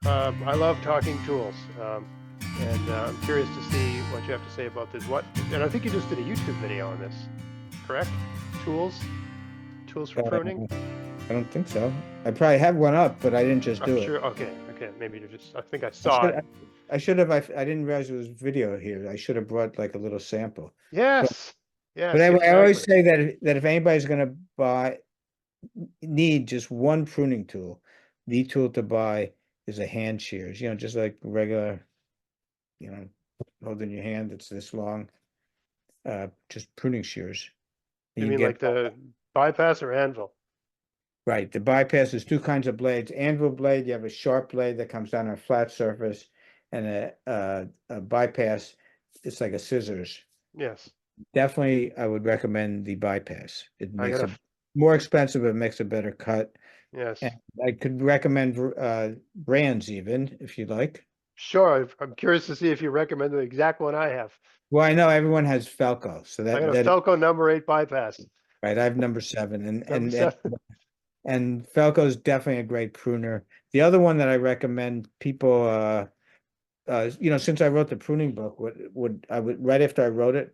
I love talking tools, and I'm curious to see what you have to say about this. And I think you just did a YouTube video on this, correct? Tools, tools for pruning. I don't think so. I probably have one up, but I didn't just I'm do it. sure. Okay, okay. Maybe you're just. I think I I saw should it. I should have I didn't realize it was video here. I should have brought like a little sample. But Yes, but yes, I always exactly. say that if anybody's gonna need just one pruning tool, the tool to buy is a hand shears, just like regular, you know, holding your hand, it's this long, just pruning shears. And You you mean get like the bypass or anvil? right. The bypass is two kinds of blades. Anvil blade, you have a sharp blade that comes down on a flat surface, and a bypass, it's like a scissors. Yes. Definitely, I would recommend the bypass. It I makes gotta. it more expensive, but it makes a better cut. Yes. And I could recommend brands even if you like. Sure. I'm curious to see if you recommend the exact one I have. Well, I know everyone has Falco, so I got a that Felco number 8 bypass. right. I have number seven, and Number and and 7. and Falco is definitely a great pruner. The other one that I recommend people, since I wrote the pruning book, I would right after I wrote it,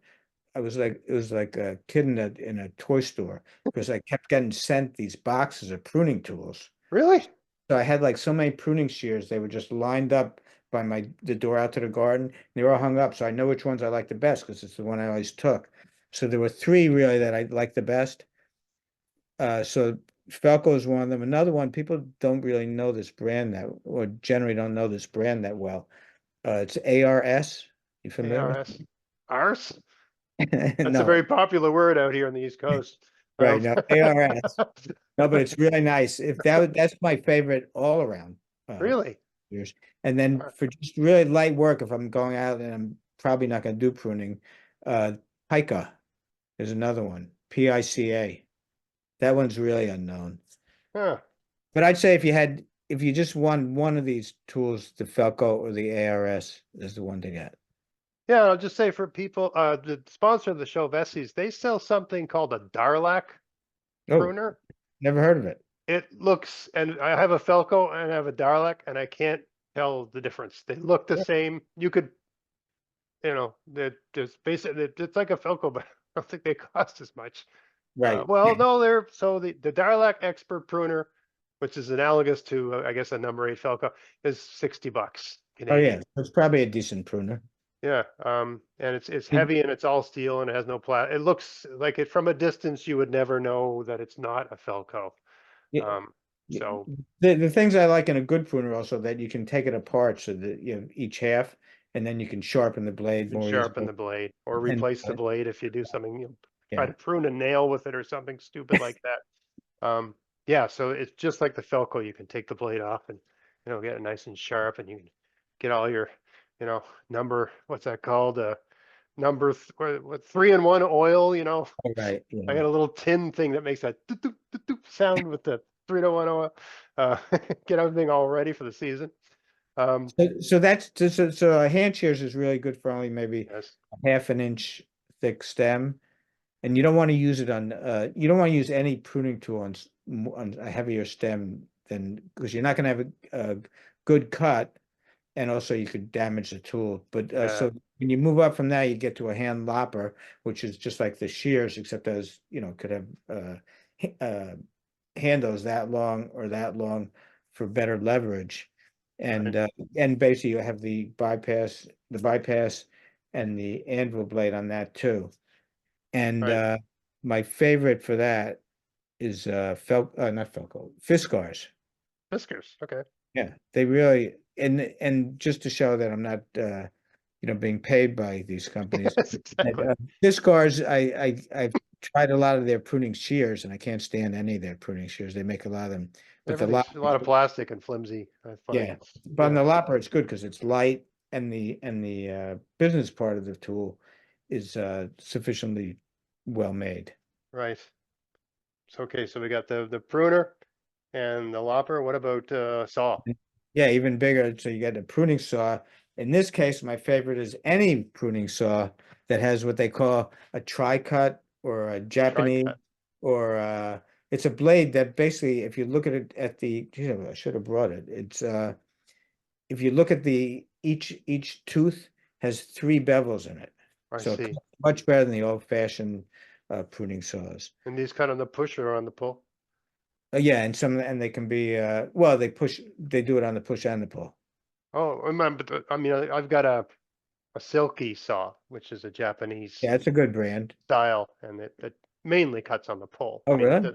it was like a kid in a toy store because I kept getting sent these boxes of pruning tools. Really? So I had like so many pruning shears, they were just lined up by the door out to the garden. They were all hung up, so I know which ones I like the best because it's the one I always took. So there were three really that I liked the best. So Falco is one of them. Another one, people don't really know this brand or generally don't know this brand that well. It's ARS. You familiar with ARS. Arse? it? That's a No, very popular word out here on the East Coast. right, no, ARS. No, but it's really nice. That's my favorite all around uh Really? years. And then for just really light work, if I'm going out and I'm probably not going to do pruning, uh Pica is another one. PICA. That one's really unknown. Huh. But I'd say if you just want one of these tools, the Felco or the ARS is the one to get. Yeah, I'll just say for people, the sponsor of the show, Vessies, they sell something called a Darlac Oh, pruner. never heard of it. It looks, and I have a Felco and I have a Darlac, and I can't tell the difference. They look the same. You could, there's basically, it's like a Felco, but I don't think they cost as much. Right. Well, no, the Darlac Expert Pruner, which is analogous to, I guess, a number 8 Felco, is $60 Oh yeah, Canadian. it's probably a decent pruner. Yeah, and it's Did- heavy and it's all steel and it has no plat. It looks like it from a distance you would never know that it's not a Felco. yeah, Um, yeah. so The things I like in a good pruner also that you can take it apart so that you have each half, and then you can sharpen the blade you can more sharpen easily. the blade or And replace the blade if you do something, try yeah, to prune a nail with it or something stupid like that. Yeah, so it's just like the Felco. You can take the blade off and get it nice and sharp, and you can get all your number, what's that called? Number 3-in-1 oil. all right, I yeah. got a little tin thing that makes that doot, doot, doot, doot sound with the 3-in-1 oil. Uh, get everything all ready for the season. Um, So a hand shears is really good for only maybe yes, a half an inch thick stem, and you don't want to use it on you don't want to use any pruning tool on a heavier stem than because you're not going to have a good cut, and also you could damage the tool. But uh, so when you move up from that, you get to a hand lopper, which is just like the shears, except as could have uh, handles that long or that long for better leverage. right, And uh, and basically you have the bypass and the anvil blade on that too. And right. my favorite for that is not Felco, Fiskars. Whiskers. Okay. Yeah, they really and just to show that I'm not being paid by these companies. Yes, And, exactly. Fiskars, I've tried a lot of their pruning shears, and I can't stand any of their pruning shears. They make a lot of them, but the Everything's a lot of lopper, plastic and flimsy, I find. yeah, but on Yeah, the lopper it's good because it's light, and the business part of the tool is sufficiently well made. right. So, okay, so we got the pruner and the lopper. What about saw? Yeah, even bigger. So you get a pruning saw. In this case, my favorite is any pruning saw that has what they call a tri-cut or a Japanese, Tri-cut. or it's a blade that basically, if you look at it geez, I should have brought it. if you look at each tooth has 3 bevels in it. I So it see. cuts much better than the old-fashioned pruning saws. And these cut on the push or on the pull? Yeah, and they can be well, they do it on the push and the pull. Oh, I mean, I've got a silky saw, which is a Japanese Yeah, it's a good brand. style, and it mainly cuts on the pull. I Oh, mean, really?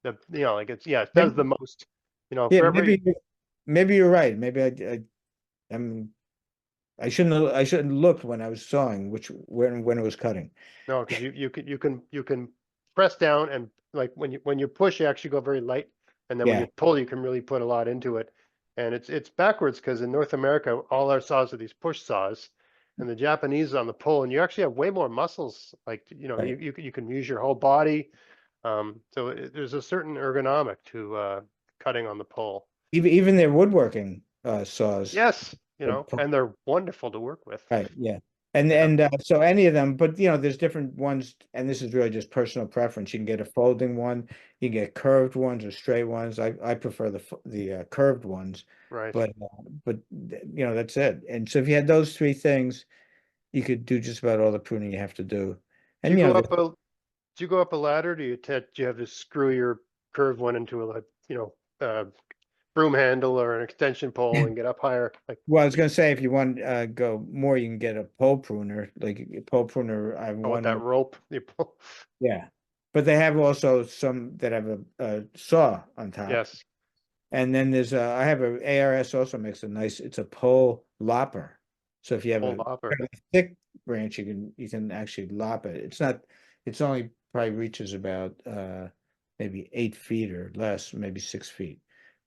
like it's, yeah, it does Maybe, the most, yeah, for every, maybe you're right. Maybe I'm I shouldn't looked when I was sawing, when it was cutting. no, because you can press down, and like when you push, you actually go very light, and then when Yeah, you pull, you can really put a lot into it. And it's backwards because in North America, all our saws are these push saws, and the Japanese on the pull, and you actually have way more muscles. Like right. you can use your whole body. So there's a certain ergonomic to cutting on the pull. Even their woodworking saws. Yes, uh, and they're wonderful to work with. Right, yeah. Yeah, So any of them, but there's different ones, and this is really just personal preference. You can get a folding one, you can get curved ones or straight ones. I prefer the curved ones, right. but that's it. And so if you had those three things, you could do just about all the pruning you have to do. Do you And go up a do you go up a ladder? Do you have to screw your curved one into a broom handle or an extension pole and get up higher? Like, well, I was gonna say if you want go more, you can get a pole pruner. Like a pole pruner, I have oh, with that one. rope you pull. Yeah, but they have also some that have a saw on top. Yes, And then I have a ARS also makes it's a pole lopper. So if you have pull a hopper. fairly thick branch, you can actually lop it. It's only probably reaches about maybe 8 feet or less, maybe 6 feet.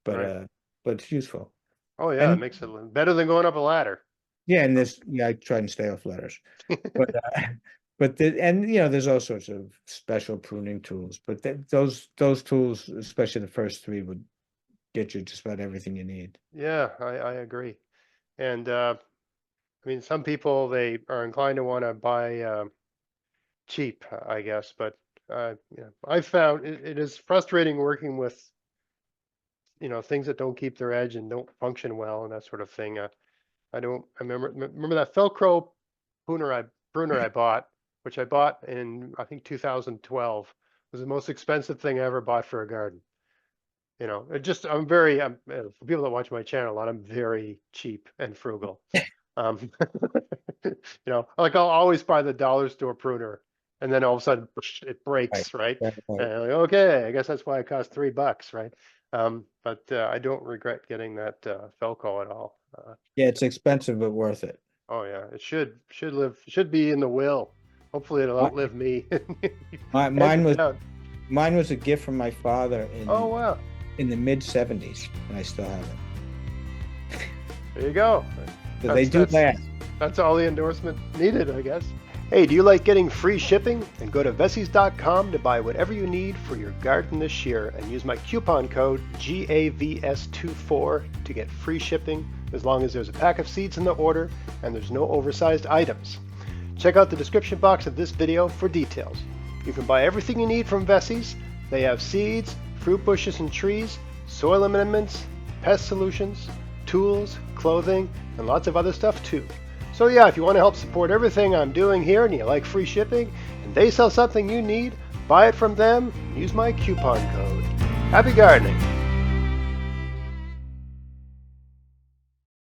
But Right. uh but it's useful. Oh yeah, it And makes it better than going up a ladder. yeah, and So, I try and stay off letters. But there's all sorts of special pruning tools, but those tools, especially the first three, would get you just about everything you need. yeah, I agree. And I mean, some people they are inclined to want to buy cheap, I guess, but I've found it is frustrating working with things that don't keep their edge and don't function well and that sort of thing. I don't. I remember that Velcro pruner I bought, which I bought in I think 2012, was the most expensive thing I ever bought for a garden. For people that watch my channel a lot, I'm very cheap and frugal. Um, like I'll always buy the dollar store pruner, and then all of a sudden it Right. breaks, right? Right, right. And I'm like, okay, I guess that's why it cost $3, right? But I don't regret getting that Felco at all. Yeah, it's expensive but worth it. Oh yeah, it should be in the will. Hopefully it'll My, outlive me. my, Hand mine it was down. mine was a gift from my father Oh in wow, in the mid '70s, and I still have it. there you go. So they That's do that's last. that's all the endorsement needed, I guess. Hey, do you like getting free shipping? Then go to Vessies.com to buy whatever you need for your garden this year and use my coupon code GAVS24 to get free shipping as long as there's a pack of seeds in the order and there's no oversized items. Check out the description box of this video for details. You can buy everything you need from Vessies. They have seeds, fruit bushes and trees, soil amendments, pest solutions, tools, clothing, and lots of other stuff too. So yeah, if you want to help support everything I'm doing here and you like free shipping and they sell something you need, buy it from them, use my coupon code. Happy gardening!